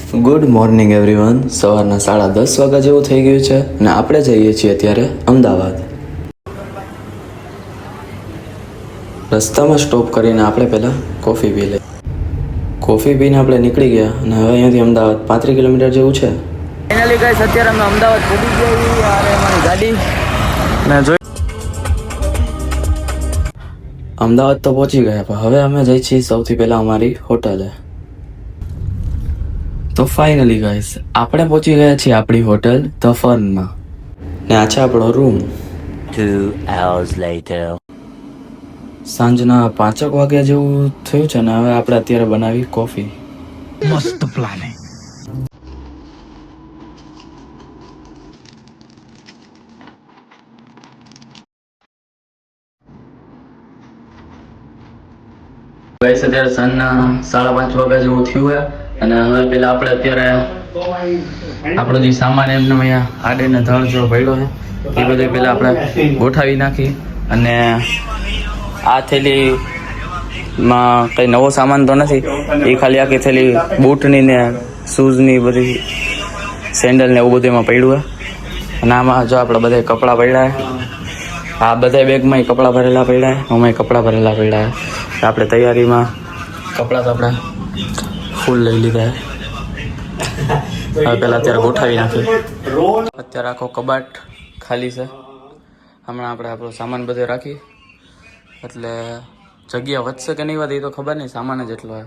Good morning everyone. સવારના 10:30 વાગ્યા જેવું થઈ ગયું છે અને આપણે જઈએ છીએ અત્યારે અમદાવાદ. રસ્તામાં સ્ટોપ કરીને આપણે પહેલાં કોફી પી લઈએ. કોફી પીને આપણે નીકળી ગયા અને હવે અહીંયાથી અમદાવાદ 35 કિલોમીટર જેવું છે. ફાઇનલી ગાઈસ અત્યારે અમે અમદાવાદ પહોંચી ગયા. આ અમારી ગાડી ને જોઈ અમદાવાદ તો પહોંચી ગયા, પણ હવે અમે જઈએ છીએ સૌથી પહેલાં અમારી હોટલે. તો ફાઇનલી ગાઈસ આપણે પહોંચી ગયા છીએ આપણી હોટલ ધ ફનમાં ને આ છે આપણો રૂમ. 2 hours later. સાંજના 5 વાગ્યા જેવું થયું છે ને હવે આપણે અત્યારે બનાવી કોફી. મસ્ત પ્લાનિંગ. ગાઈસ અત્યારે સાંજના 5:30 વાગ્યા જેવું થયું છે અને હવે પેલા આપણે અત્યારે આપણો જે સામાન એમને અહીંયા આડે ને ધડ જો પડ્યો છે એ બધું પેલા આપણે ગોઠવી નાખી અને આ થેલીમાં કંઈ નવો સામાન તો નથી, એ ખાલી આખી થેલી બૂટની ને શૂઝની બધી સેન્ડલ ને એવું બધું એમાં પડ્યું છે. અને આમાં જો આપણે બધા કપડાં પડ્યા છે, આ બધા બેગમાં કપડાં ભરેલા પડ્યા છે, આમાં કપડાં ભરેલા પડ્યા છે. આપણે તૈયારીમાં કપડાં તો આપણે ફૂલ લઈ લીધા છે. હવે પહેલાં અત્યારે ગોઠવી નાખી. અત્યારે આખો કબાટ ખાલી છે. હમણાં આપણે આપણો સામાન બધો રાખી એટલે જગ્યા વધશે કે નહીં વધે એ તો ખબર નહીં, સામાન જ એટલો છે.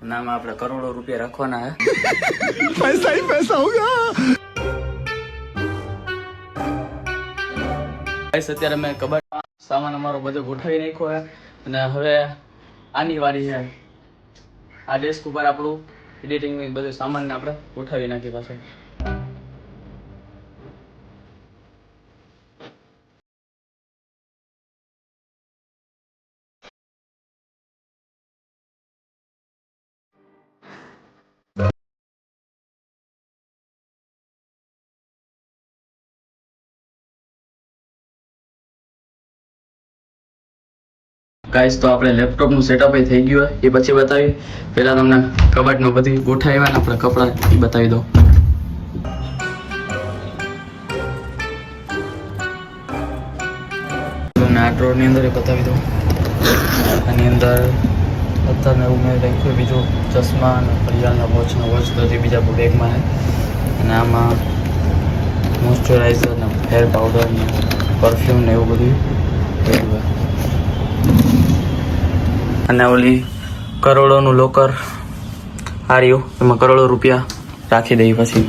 અને આમાં આપણે કરોડો રૂપિયા રાખવાના છે. પૈસા ही પૈસા હોગા. અત્યારે મેં કબાટ સામાન અમારો બધો ગોઠવી નાખ્યો છે અને હવે આની વારી છે. આ ડેસ્ક ઉપર આપણું એડિટિંગ બધું સામાન આપણે ગોઠવી નાખી પાછું. ગાઈસ તો આપણે લેપટોપનું સેટઅપ થઈ ગયું હોય એ પછી બતાવી. પહેલા તમને કબાટમાં બધી ગોઠવ્યા ને આપણે કપડાં એ બતાવી દો. તમને આ ડ્રોરની અંદર એ બતાવી દો. આની અંદર અત્યારે એવું મેં રાખ્યું બીજું ચશ્મા અને ઘડિયાળના વોચ તો જે બીજા બેગમાં છે. અને આમાં મોઇશ્ચરાઇઝર ને હેર પાવડર ને પરફ્યુમ ને એવું બધું કર્યું હોય. અને ઓલી કરોડોનું લોકર આ રહ્યું, એમાં કરોડો રૂપિયા રાખી દઈએ પછી.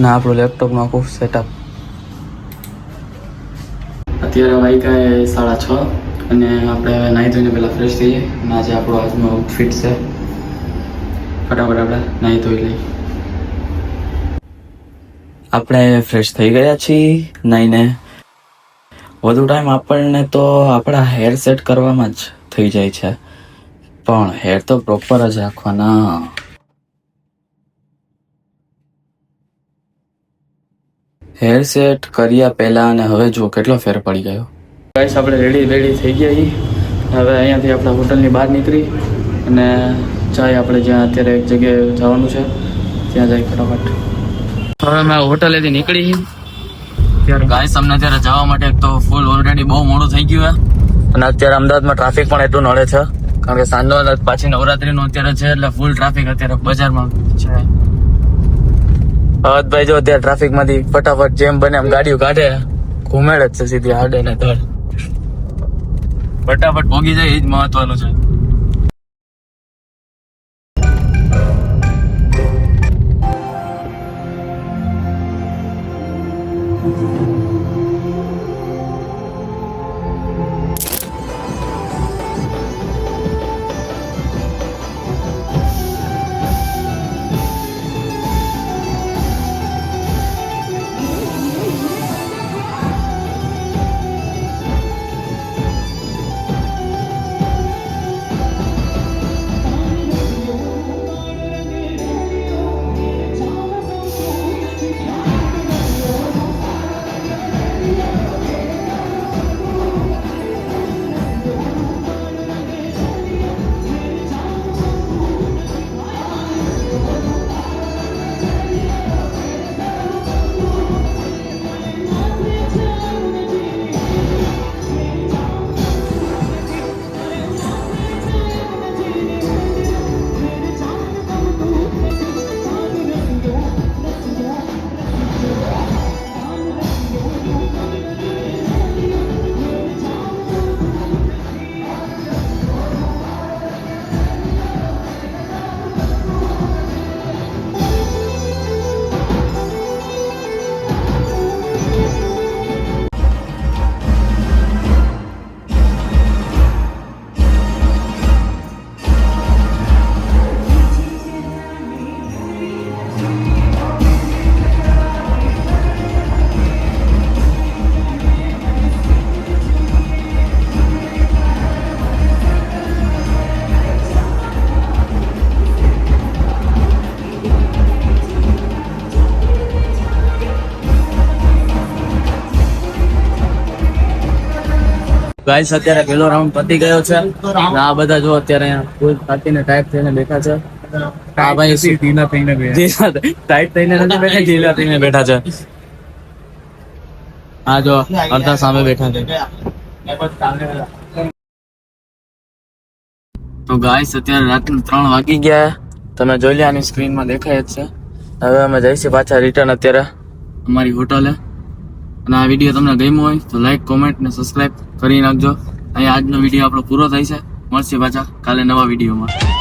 ના આપણું લેપટોપનું આખું સેટઅપ. અત્યારે વાગ્યા 6:30 અને આપણે હવે નાહી ધોઈને પહેલાં ફ્રેશ થઈએ. અને આજે આપણો આજનો આઉટફિટ છે. ફટાફટ આપણે નાહી ધોઈ લઈએ. આપણે ફ્રેશ થઈ ગયા છીએ નાહીને. વધુ ટાઈમ આપણને તો આપણા હેર સેટ કરવામાં જ થઈ જાય છે, પણ હેર તો પ્રોપર જ રાખવાના. હેર સેટ કર્યા પહેલા અને હવે જુઓ કેટલો ફેર પડી ગયો. ગાઈસ આપણે રેડી થઈ ગયા છીએ. હવે અહીંયાથી આપણા હોટલની બહાર નીકળી અને જાય આપણે જ્યાં અત્યારે એક જગ્યાએ જવાનું છે ત્યાં જાય ફટાફટ. હવે અમે હોટલેથી નીકળી ત્યારે ગાઈસ અમને અત્યારે જવા માટે તો ફૂલ ઓલરેડી બહુ મોડું થઈ ગયું છે અને અત્યારે અમદાવાદમાં ટ્રાફિક પણ એટલું નડે છે કારણ કે સાંજનો પાછી નવરાત્રીનું અત્યારે છે એટલે ફૂલ ટ્રાફિક અત્યારે બજારમાં છે. ભાઈ જો અત્યારે ટ્રાફિકમાંથી ફટાફટ જેમ બને એમ ગાડીઓ કાઢે, ઘુમેડે જ છે સીધી આડે ને ધડ. ફટાફટ પહોંચી જાય એ જ મહત્વનું છે. ગાઈસ અત્યારે પેલો રાઉન્ડ પતી ગયો છે અને આ બધા જો અત્યારે અહીંયા ફૂલ કાઢીને ટાઈપ થઈને બેઠા છે આ ભાઈ ઢીલા થઈને ટાઈટ થઈને નથી બેઠા ઢીલા થઈને બેઠા છે આ જો અડધા સામે બેઠા છે તો ગાઈસ અત્યારે રાત્રે 3 વાગી ગયા તમે જોઈ લે આની સ્ક્રીનમાં દેખાય જ છે હવે અમે જઈશું પાછા રિટર્ન અત્યારે અમારી હોટલે અને આ વિડીયો તમને ગમ્યો હોય તો લાઈક કોમેન્ટ ને સબસ્ક્રાઇબ કરી નાખજો અહીંયા આજનો વિડીયો આપણો પૂરો થાય છે મળશે પાછા કાલે નવા વિડીયોમાં